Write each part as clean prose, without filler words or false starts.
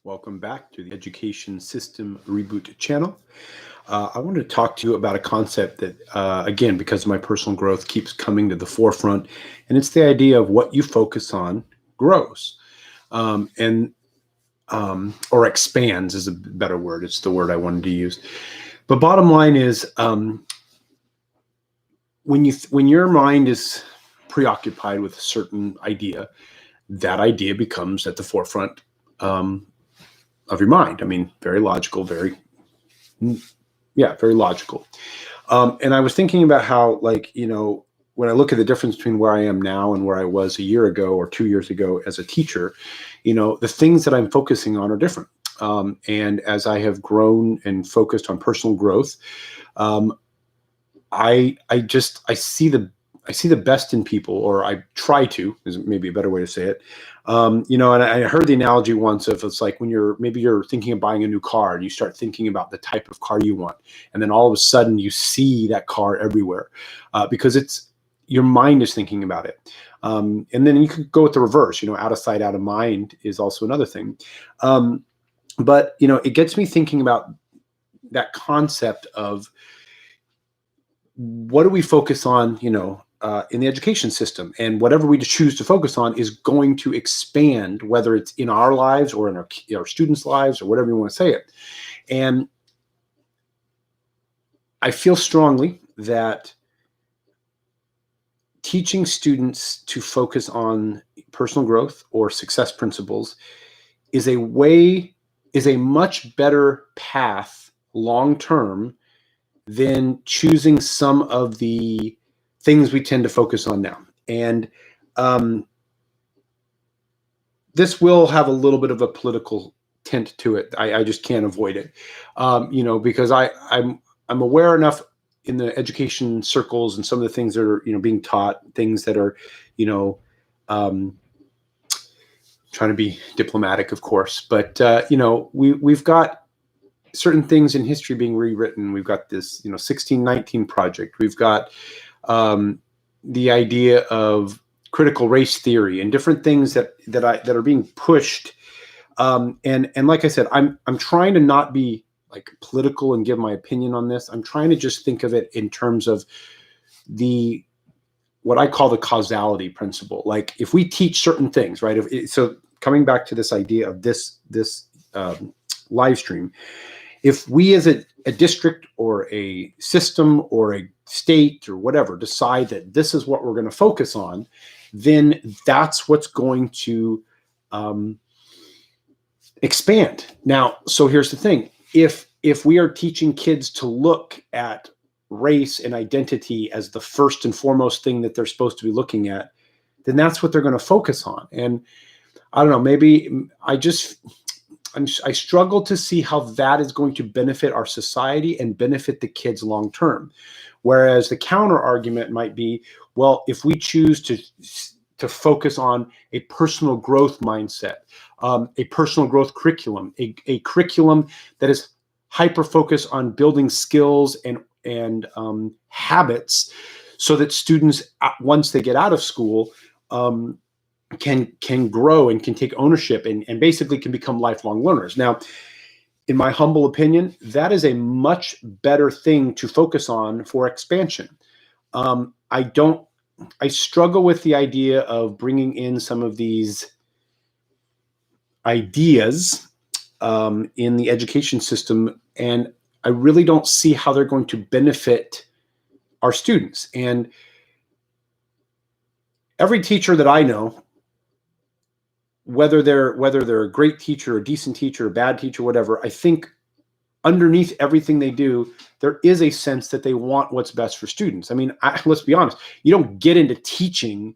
Welcome back to the Education System Reboot channel. I wanted to talk to you about a concept that, again, because of my personal growth, keeps coming to the forefront, and it's the idea of what you focus on grows, and or expands is a better word. It's the word I wanted to use. But bottom line is, when your mind is preoccupied with a certain idea, that idea becomes at the forefront of your mind. I mean, very logical, very logical. And I was thinking about how, when I look at the difference between where I am now and where I was a year ago or 2 years ago as a teacher, the things that I'm focusing on are different. And as I have grown and focused on personal growth, I see the best in people, or I try to, is maybe a better way to say it. And I heard the analogy once of, it's like when you're thinking of buying a new car and you start thinking about the type of car you want, and then all of a sudden you see that car everywhere, because your mind is thinking about it. And then you could go with the reverse, out of sight, out of mind is also another thing. But it gets me thinking about that concept of what do we focus on, in the education system, and whatever we choose to focus on is going to expand, whether it's in our lives or in our students' lives or whatever you want to say it. And I feel strongly that teaching students to focus on personal growth or success principles is a much better path long-term than choosing some of the things we tend to focus on now. And this will have a little bit of a political tint to it. I just can't avoid it, because I'm aware enough in the education circles and some of the things that are being taught, things that are trying to be diplomatic, of course, but we've got certain things in history being rewritten. We've got this 1619 project. We've got the idea of critical race theory and different things that are being pushed. And like I said, I'm trying to not be like political and give my opinion on this. I'm trying to just think of it in terms of what I call the causality principle. Like if we teach certain things, right? So coming back to this idea of this live stream, if we as a district or a system or a state or whatever decide that this is what we're going to focus on, then that's what's going to expand. Now, so here's the thing. If we are teaching kids to look at race and identity as the first and foremost thing that they're supposed to be looking at, then that's what they're going to focus on. And I don't know, maybe I struggle to see how that is going to benefit our society and benefit the kids long term. Whereas the counter argument might be, well, if we choose to focus on a personal growth mindset, a personal growth curriculum, a curriculum that is hyper focused on building skills and habits, so that students, once they get out of school, can grow and can take ownership and basically can become lifelong learners. Now, in my humble opinion, that is a much better thing to focus on for expansion. I struggle with the idea of bringing in some of these ideas in the education system, and I really don't see how they're going to benefit our students. And every teacher that I know, whether they're a great teacher, a decent teacher, a bad teacher, whatever, I think underneath everything they do, there is a sense that they want what's best for students. I mean, let's be honest. You don't get into teaching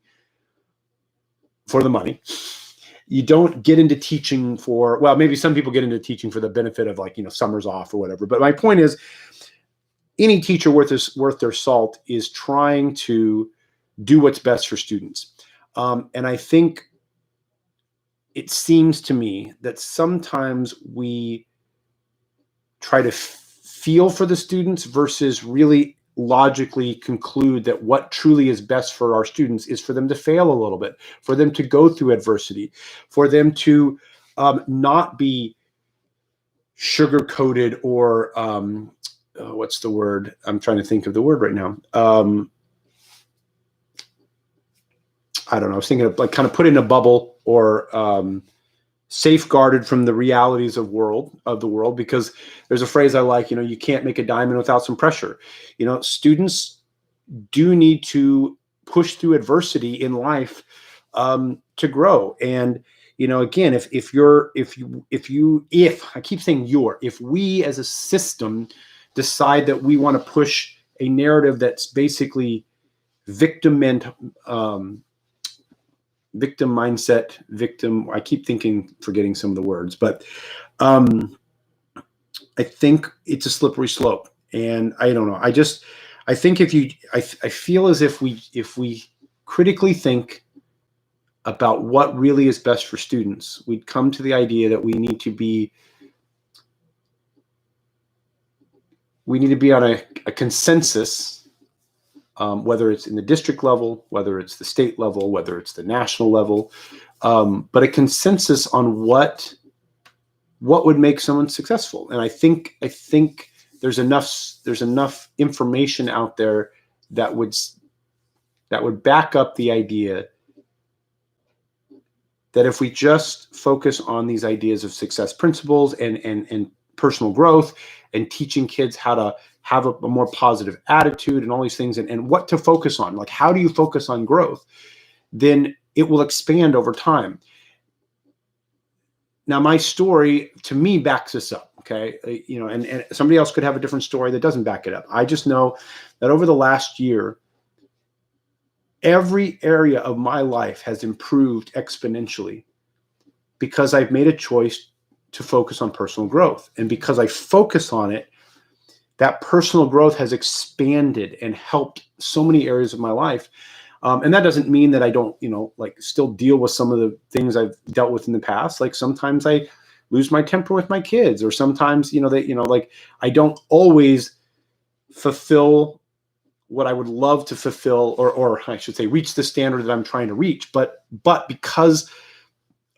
for the money. You don't get into teaching well, maybe some people get into teaching for the benefit of summers off or whatever. But my point is, any teacher worth their salt is trying to do what's best for students. And I think it seems to me that sometimes we try to feel for the students versus really logically conclude that what truly is best for our students is for them to fail a little bit, for them to go through adversity, for them to not be sugar coated or what's the word? I'm trying to think of the word right now. I don't know. I was thinking of like kind of put in a bubble or safeguarded from the realities of the world, because there's a phrase I like, you can't make a diamond without some pressure. Students do need to push through adversity in life to grow. And again, if I keep saying if we as a system decide that we want to push a narrative that's basically victim mindset, I keep forgetting some of the words, but I think it's a slippery slope. And I don't know. I think I feel as if we critically think about what really is best for students, we'd come to the idea that we need to be on a consensus, whether it's in the district level, whether it's the state level, whether it's the national level, but a consensus on what would make someone successful. And I think there's enough information out there that would back up the idea that if we just focus on these ideas of success principles and personal growth and teaching kids how to have a more positive attitude and all these things and what to focus on, like how do you focus on growth, then it will expand over time. Now, my story to me backs this up, okay? And somebody else could have a different story that doesn't back it up. I just know that over the last year, every area of my life has improved exponentially because I've made a choice to focus on personal growth. And because I focus on it, that personal growth has expanded and helped so many areas of my life. And that doesn't mean that I don't, still deal with some of the things I've dealt with in the past. Like sometimes I lose my temper with my kids, or sometimes, I don't always fulfill what I would love to fulfill, or I should say, reach the standard that I'm trying to reach. But because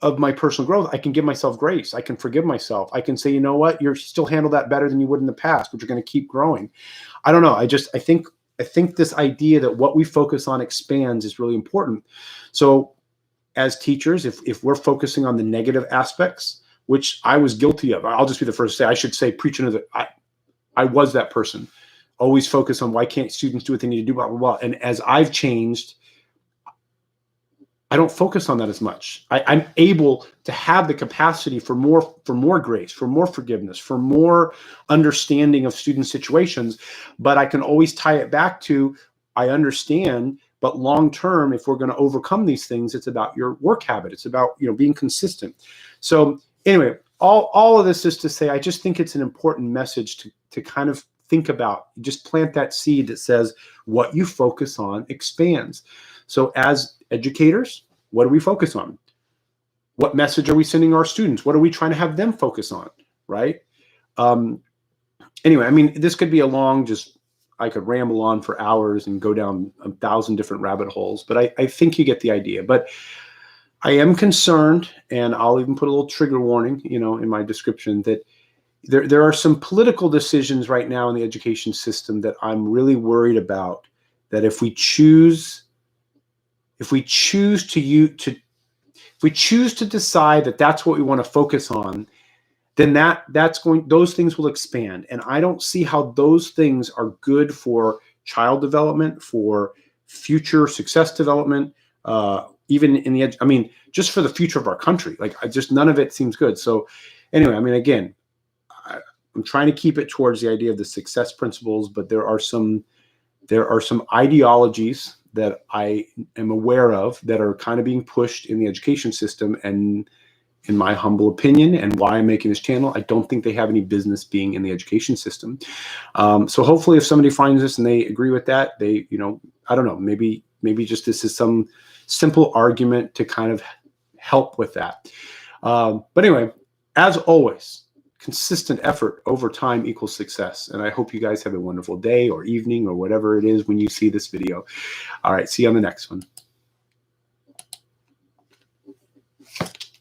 of my personal growth, I can give myself grace. I can forgive myself. I can say, you know what, you're still handle that better than you would in the past, but you're going to keep growing. I don't know. I think this idea that what we focus on expands is really important. So as teachers, if we're focusing on the negative aspects, which I was guilty of, I'll just be the first to say, I should say preaching to I was that person. Always focus on why can't students do what they need to do, blah, blah, blah. And as I've changed, I don't focus on that as much. I'm able to have the capacity for more grace, for more forgiveness, for more understanding of student situations. But I can always tie it back to, I understand, but long term, if we're going to overcome these things, it's about your work habit. It's about being consistent. So anyway, all of this is to say, I just think it's an important message to kind of think about. Just plant that seed that says what you focus on expands. So as educators, what do we focus on? What message are we sending our students? What are we trying to have them focus on, right? Anyway, I mean, this could be I could ramble on for hours and go down 1,000 different rabbit holes, but I think you get the idea. But I am concerned, and I'll even put a little trigger warning, in my description, that there are some political decisions right now in the education system that I'm really worried about, that if we choose to decide that that's what we want to focus on, then those things will expand. And I don't see how those things are good for child development, for future success development, even in the just for the future of our country. Like none of it seems good. So anyway, again, I'm trying to keep it towards the idea of the success principles, but there are some ideologies that I am aware of that are kind of being pushed in the education system. And in my humble opinion, and why I'm making this channel, I don't think they have any business being in the education system. So hopefully if somebody finds this and they agree with that, they, I don't know, maybe just this is some simple argument to kind of help with that. But anyway, as always, consistent effort over time equals success. And I hope you guys have a wonderful day or evening or whatever it is when you see this video. All right, see you on the next one.